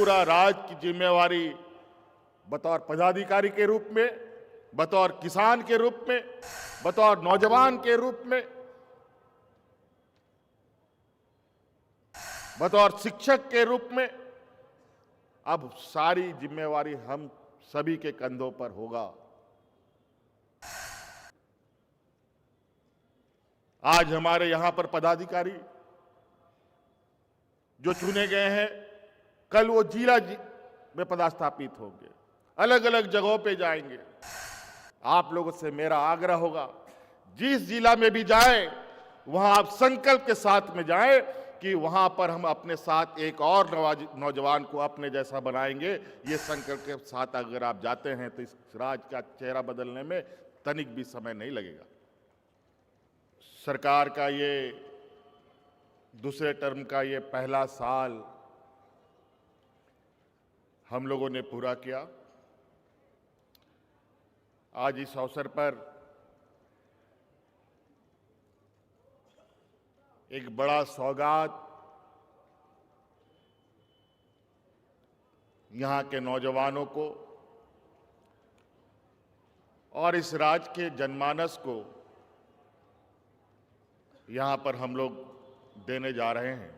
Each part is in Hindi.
पूरा राज की जिम्मेवारी बतौर पदाधिकारी के रूप में, बतौर किसान के रूप में, बतौर नौजवान के रूप में, बतौर शिक्षक के रूप में अब सारी जिम्मेवारी हम सभी के कंधों पर होगा। आज हमारे यहां पर पदाधिकारी जो चुने गए हैं, कल वो जिला में पदस्थापित होंगे, अलग अलग जगहों पे जाएंगे। आप लोगों से मेरा आग्रह होगा, जिस जिला में भी जाएं, वहां आप संकल्प के साथ में जाएं कि वहां पर हम अपने साथ एक और नौजवान को अपने जैसा बनाएंगे। ये संकल्प के साथ अगर आप जाते हैं तो इस राज्य का चेहरा बदलने में तनिक भी समय नहीं लगेगा। सरकार का ये दूसरे टर्म का ये पहला साल हम लोगों ने पूरा किया। आज इस अवसर पर एक बड़ा सौगात यहां के नौजवानों को और इस राज्य के जनमानस को यहां पर हम लोग देने जा रहे हैं।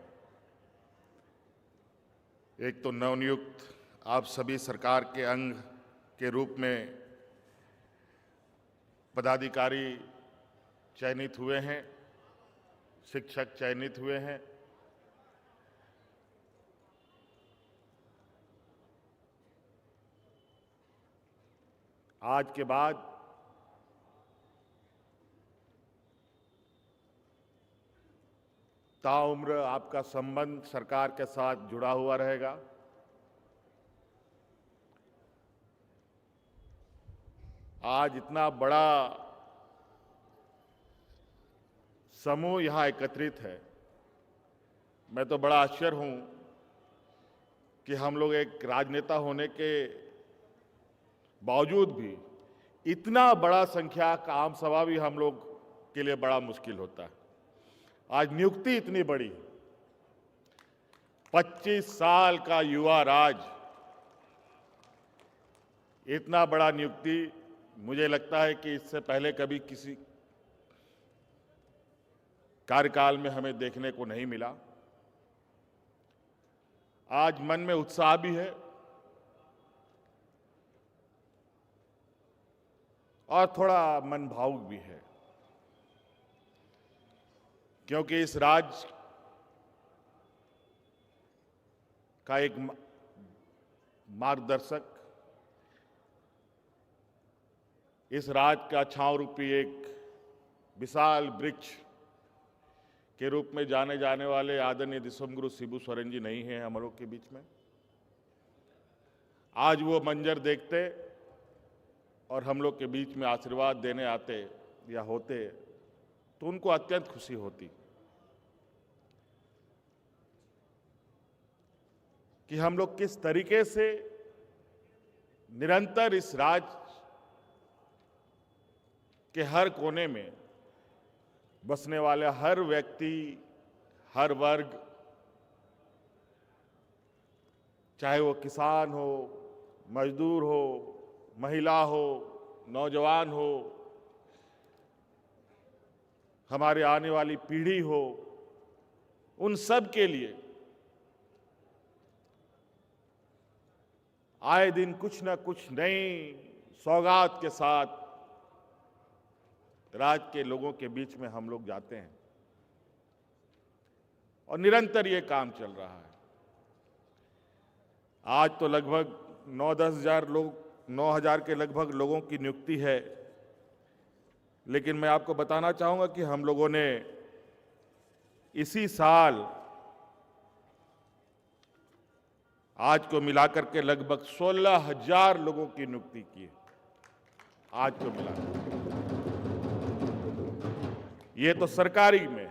एक तो नवनियुक्त आप सभी सरकार के अंग के रूप में पदाधिकारी चयनित हुए हैं, शिक्षक चयनित हुए हैं। आज के बाद ताउम्र आपका संबंध सरकार के साथ जुड़ा हुआ रहेगा। आज इतना बड़ा समूह यहां एकत्रित है, मैं तो बड़ा आश्चर्य हूं कि हम लोग एक राजनेता होने के बावजूद भी इतना बड़ा संख्या का आम सभा भी हम लोग के लिए बड़ा मुश्किल होता है। आज नियुक्ति इतनी बड़ी, 25 साल का युवा राज, इतना बड़ा नियुक्ति मुझे लगता है कि इससे पहले कभी किसी कार्यकाल में हमें देखने को नहीं मिला। आज मन में उत्साह भी है और थोड़ा मन भावुक भी है, क्योंकि इस राज्य का एक मार्गदर्शक, इस राज्य का छांव रूपी एक विशाल वृक्ष के रूप में जाने जाने वाले आदरणीय दिसंगुरु शिबू सोरेन जी नहीं हैं हम लोग के बीच में। आज वो मंजर देखते और हम लोग के बीच में आशीर्वाद देने आते या होते तो उनको अत्यंत खुशी होती कि हम लोग किस तरीके से निरंतर इस राज्य के हर कोने में बसने वाले हर व्यक्ति, हर वर्ग, चाहे वो किसान हो, मजदूर हो, महिला हो, नौजवान हो, हमारे आने वाली पीढ़ी हो, उन सब के लिए आए दिन कुछ न कुछ नई सौगात के साथ राज्य के लोगों के बीच में हम लोग जाते हैं और निरंतर ये काम चल रहा है। आज तो लगभग 9-10 हजार लोग, 9,000 के लगभग लोगों की नियुक्ति है, लेकिन मैं आपको बताना चाहूंगा कि हम लोगों ने इसी साल आज को मिलाकर के लगभग 16,000 लोगों की नियुक्ति की है। आज को मिलाकर ये तो सरकारी में,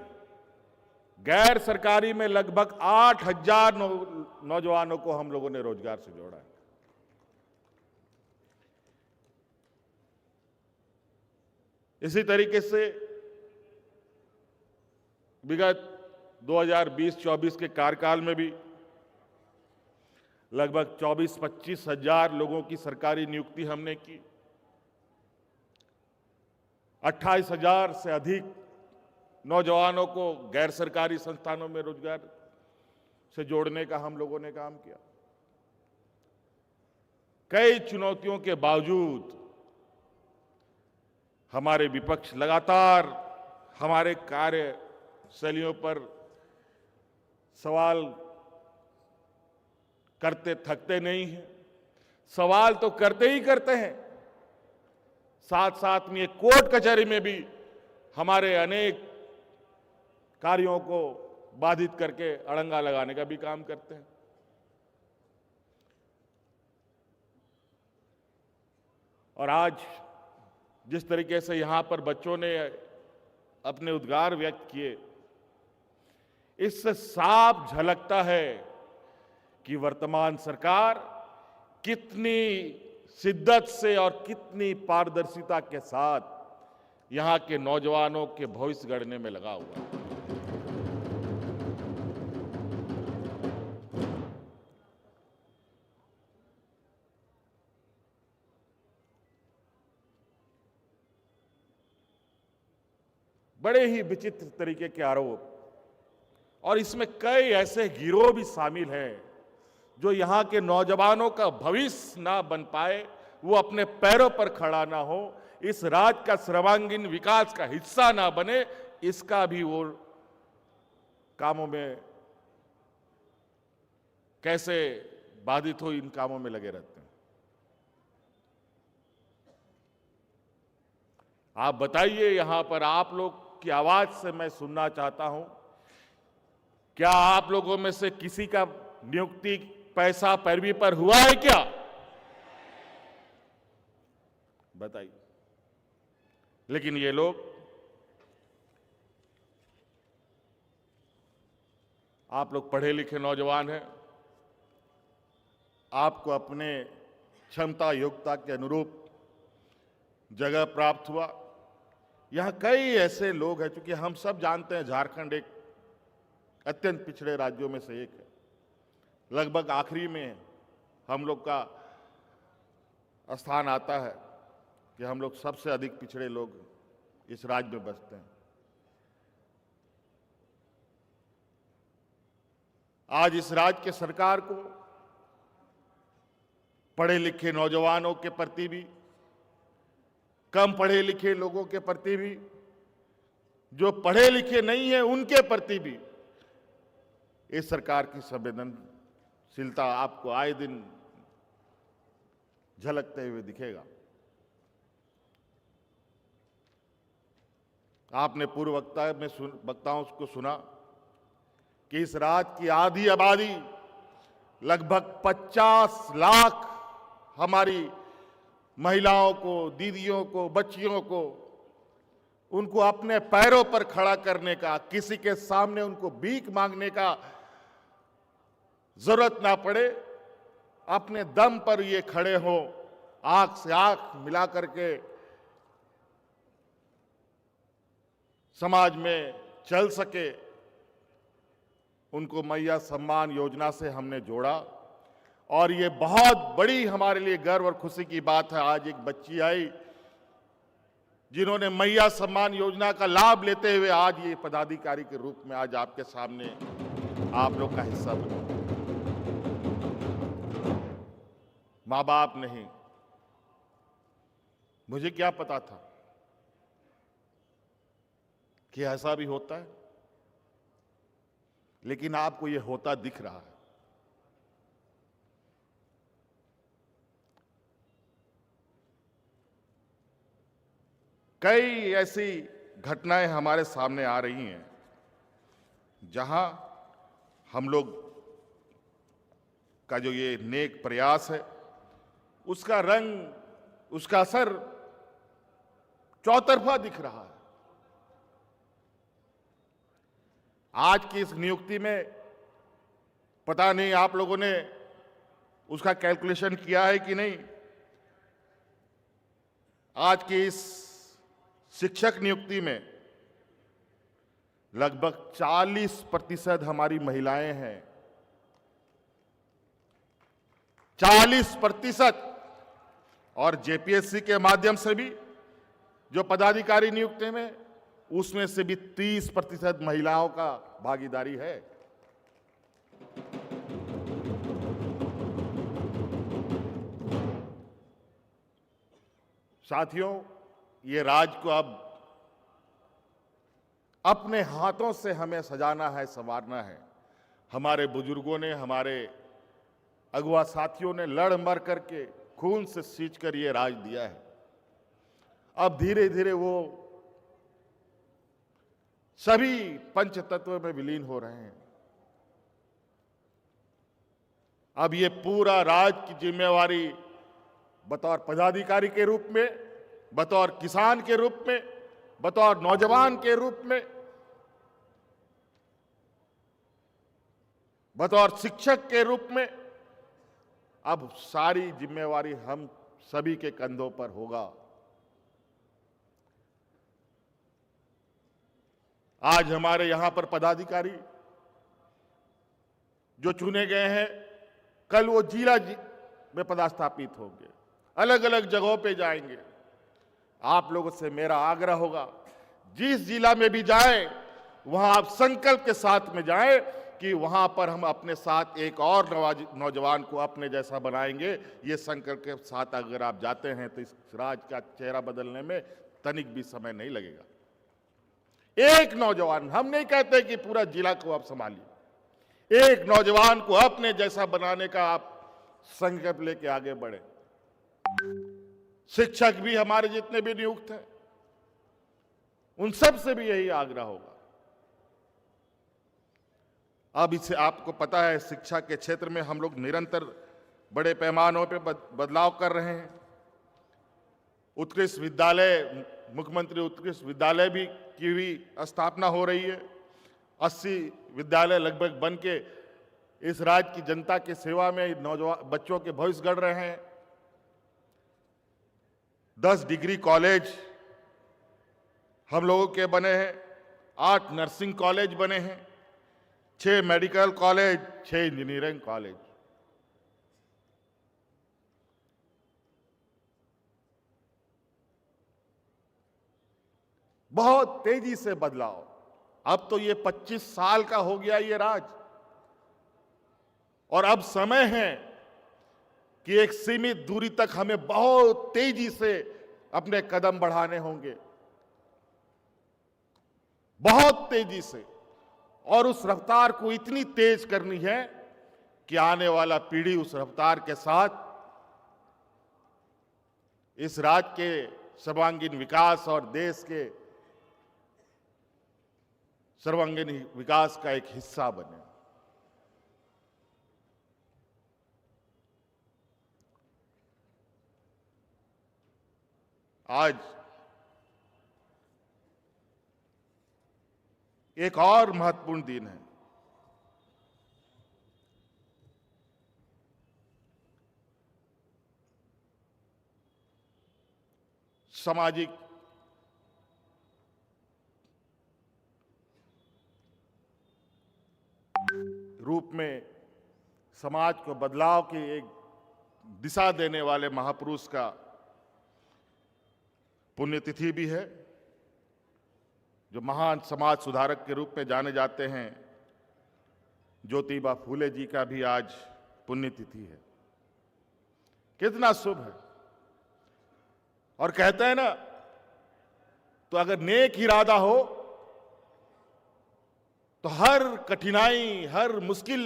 गैर सरकारी में लगभग 8,000 नौजवानों को हम लोगों ने रोजगार से जोड़ा है। इसी तरीके से विगत 2020-24 के कार्यकाल में भी लगभग 24-25 हजार लोगों की सरकारी नियुक्ति हमने की। 28 हजार से अधिक नौजवानों को गैर सरकारी संस्थानों में रोजगार से जोड़ने का हम लोगों ने काम किया। कई चुनौतियों के बावजूद हमारे विपक्ष लगातार हमारे कार्यशैलियों पर सवाल करते थकते नहीं हैं। सवाल तो करते ही करते हैं, साथ साथ में कोर्ट कचहरी में भी हमारे अनेक कार्यों को बाधित करके अड़ंगा लगाने का भी काम करते हैं। और आज जिस तरीके से यहां पर बच्चों ने अपने उद्गार व्यक्त किए, इससे साफ झलकता है कि वर्तमान सरकार कितनी शिद्दत से और कितनी पारदर्शिता के साथ यहां के नौजवानों के भविष्य गढ़ने में लगा हुआ है। बड़े ही विचित्र तरीके के आरोप, और इसमें कई ऐसे गिरोह भी शामिल हैं जो यहां के नौजवानों का भविष्य ना बन पाए, वो अपने पैरों पर खड़ा ना हो, इस राज्य का सर्वांगीण विकास का हिस्सा ना बने, इसका भी वो कामों में कैसे बाधित हो, इन कामों में लगे रहते हैं। आप बताइए, यहां पर आप लोग की आवाज से मैं सुनना चाहता हूं, क्या आप लोगों में से किसी का नियुक्ति पैसा पैरवी पर हुआ है क्या? बताइए। लेकिन ये लोग आप लोग पढ़े लिखे नौजवान हैं, आपको अपने क्षमता योग्यता के अनुरूप जगह प्राप्त हुआ। यहां कई ऐसे लोग हैं, क्योंकि हम सब जानते हैं झारखंड एक अत्यंत पिछड़े राज्यों में से एक है, लगभग आखिरी में हम लोग का स्थान आता है कि हम लोग सबसे अधिक पिछड़े लोग इस राज्य में बसते हैं। आज इस राज्य के सरकार को पढ़े लिखे नौजवानों के प्रति भी, कम पढ़े लिखे लोगों के प्रति भी, जो पढ़े लिखे नहीं है उनके प्रति भी इस सरकार की संवेदनशीलता आपको आए दिन झलकते हुए दिखेगा। आपने पूर्व वक्ताओं को सुना कि इस राज्य की आधी आबादी, लगभग 50 लाख हमारी महिलाओं को, दीदियों को, बच्चियों को, उनको अपने पैरों पर खड़ा करने का, किसी के सामने उनको भीख मांगने का जरूरत ना पड़े, अपने दम पर ये खड़े हों, आंख से आंख मिला करके समाज में चल सके, उनको मैया सम्मान योजना से हमने जोड़ा। और ये बहुत बड़ी हमारे लिए गर्व और खुशी की बात है, आज एक बच्ची आई जिन्होंने मैया सम्मान योजना का लाभ लेते हुए आज ये पदाधिकारी के रूप में आज आपके सामने आप लोग का हिस्सा बने। माँ बाप नहीं, मुझे क्या पता था कि ऐसा भी होता है, लेकिन आपको ये होता दिख रहा है। कई ऐसी घटनाएं हमारे सामने आ रही हैं जहां हम लोग का जो ये नेक प्रयास है, उसका रंग, उसका असर चौतरफा दिख रहा है। आज की इस नियुक्ति में पता नहीं आप लोगों ने उसका कैलकुलेशन किया है कि नहीं। आज की इस शिक्षक नियुक्ति में लगभग 40% हमारी महिलाएं हैं। 40% और जेपीएससी के माध्यम से भी जो पदाधिकारी नियुक्ति में, उसमें से भी 30% महिलाओं का भागीदारी है। साथियों, ये राज्य को अब अपने हाथों से हमें सजाना है, संवारना है। हमारे बुजुर्गों ने, हमारे अगुआ साथियों ने लड़ मर करके खून से सींच कर ये राज दिया है। अब धीरे धीरे वो सभी पंचतत्व में विलीन हो रहे हैं। अब ये पूरा राज की जिम्मेवारी बतौर पदाधिकारी के रूप में, बतौर किसान के रूप में, बतौर नौजवान के रूप में, बतौर शिक्षक के रूप में, अब सारी जिम्मेवारी हम सभी के कंधों पर होगा। आज हमारे यहां पर पदाधिकारी जो चुने गए हैं, कल वो जिला में पदस्थापित होंगे, अलग अलग जगहों पे जाएंगे। आप लोगों से मेरा आग्रह होगा, जिस जिला में भी जाएं, वहां आप संकल्प के साथ में जाएं कि वहां पर हम अपने साथ एक और नौजवान को अपने जैसा बनाएंगे। ये संकल्प के साथ अगर आप जाते हैं तो इस राज्य का चेहरा बदलने में तनिक भी समय नहीं लगेगा। एक नौजवान, हम नहीं कहते कि पूरा जिला को आप संभालिए, एक नौजवान को अपने जैसा बनाने का आप संकल्प लेके आगे बढ़े। शिक्षक भी हमारे जितने भी नियुक्त हैं, उन सब से भी यही आग्रह होगा। अब इससे आपको पता है, शिक्षा के क्षेत्र में हम लोग निरंतर बड़े पैमानों पे बदलाव कर रहे हैं। उत्कृष्ट विद्यालय, मुख्यमंत्री उत्कृष्ट विद्यालय भी की भी स्थापना हो रही है। 80 विद्यालय लगभग बन के इस राज्य की जनता की सेवा में नौजवान बच्चों के भविष्य गढ़ रहे हैं। 10 डिग्री कॉलेज हम लोगों के बने हैं, 8 नर्सिंग कॉलेज बने हैं, 6 मेडिकल कॉलेज, 6 इंजीनियरिंग कॉलेज। बहुत तेजी से बदलाव। अब तो ये 25 साल का हो गया ये राज, और अब समय है कि एक सीमित दूरी तक हमें बहुत तेजी से अपने कदम बढ़ाने होंगे, बहुत तेजी से। और उस रफ्तार को इतनी तेज करनी है कि आने वाला पीढ़ी उस रफ्तार के साथ इस राज्य के सर्वांगीण विकास और देश के सर्वांगीण विकास का एक हिस्सा बने। आज एक और महत्वपूर्ण दिन है। सामाजिक रूप में समाज को बदलाव की एक दिशा देने वाले महापुरुष का पुण्यतिथि भी है, जो महान समाज सुधारक के रूप में जाने जाते हैं। ज्योतिबा फूले जी का भी आज पुण्यतिथि है। कितना शुभ है। और कहते हैं ना, तो अगर नेक इरादा हो तो हर कठिनाई, हर मुश्किल,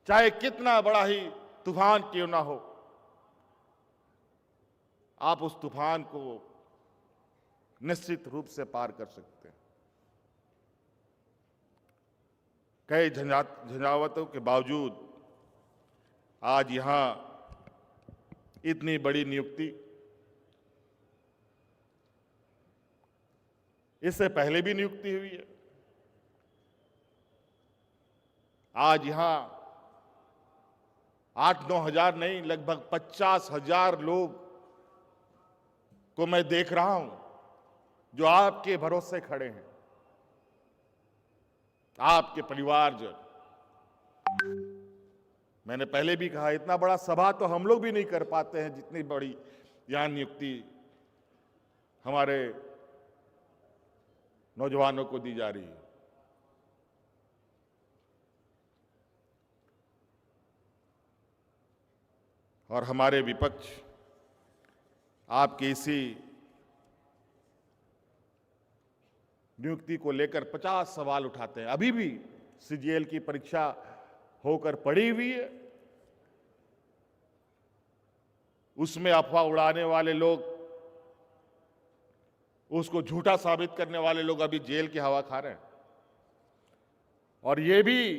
चाहे कितना बड़ा ही तूफान क्यों ना हो, आप उस तूफान को निश्चित रूप से पार कर सकते हैं। कई झंझावतों के बावजूद आज यहां इतनी बड़ी नियुक्ति, इससे पहले भी नियुक्ति हुई है। आज यहां 8-9 हजार नहीं, लगभग 50,000 लोग को मैं देख रहा हूं जो आपके भरोसे खड़े हैं, आपके परिवारजन। मैंने पहले भी कहा, इतना बड़ा सभा तो हम लोग भी नहीं कर पाते हैं, जितनी बड़ी यहां नियुक्ति हमारे नौजवानों को दी जा रही है। और हमारे विपक्ष आपकी इसी नियुक्ति को लेकर 50 सवाल उठाते हैं। अभी भी सीजीएल की परीक्षा होकर पड़ी हुई है, उसमें अफवाह उड़ाने वाले लोग, उसको झूठा साबित करने वाले लोग अभी जेल की हवा खा रहे हैं। और ये भी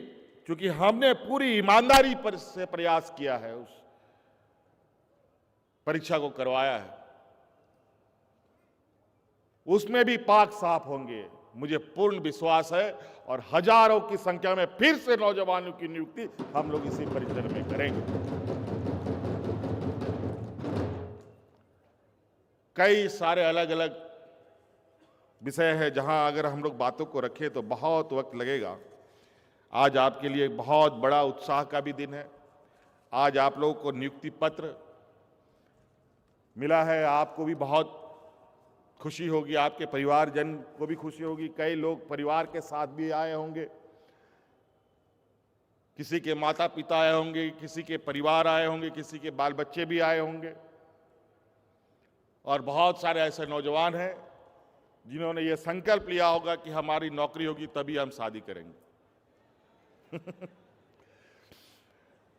क्योंकि हमने पूरी ईमानदारी से प्रयास किया है, उस परीक्षा को करवाया है, उसमें भी पाक साफ होंगे, मुझे पूर्ण विश्वास है। और हजारों की संख्या में फिर से नौजवानों की नियुक्ति हम लोग इसी परिसर में करेंगे। कई सारे अलग अलग विषय है जहां अगर हम लोग बातों को रखें तो बहुत वक्त लगेगा। आज आपके लिए बहुत बड़ा उत्साह का भी दिन है। आज आप लोगों को नियुक्ति पत्र मिला है, आपको भी बहुत खुशी होगी, आपके परिवारजन को भी खुशी होगी। कई लोग परिवार के साथ भी आए होंगे, किसी के माता पिता आए होंगे, किसी के परिवार आए होंगे, किसी के बाल बच्चे भी आए होंगे। और बहुत सारे ऐसे नौजवान हैं जिन्होंने ये संकल्प लिया होगा कि हमारी नौकरी होगी तभी हम शादी करेंगे।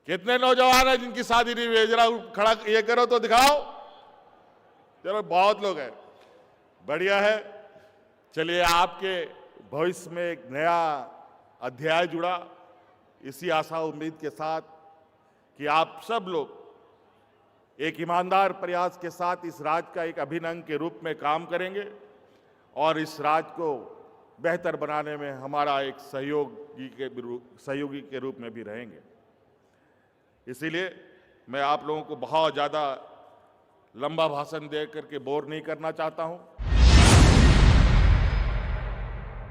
कितने नौजवान हैं जिनकी शादी नहीं हुई? जरा खड़ा ये करो तो दिखाओ। चलो, बहुत लोग हैं, बढ़िया है। चलिए, आपके भविष्य में एक नया अध्याय जुड़ा, इसी आशा उम्मीद के साथ कि आप सब लोग एक ईमानदार प्रयास के साथ इस राज्य का एक अभिन्न अंग के रूप में काम करेंगे और इस राज्य को बेहतर बनाने में हमारा एक सहयोगी के रूप में भी रहेंगे। इसीलिए मैं आप लोगों को बहुत ज़्यादा लंबा भाषण दे करके बोर नहीं करना चाहता हूं।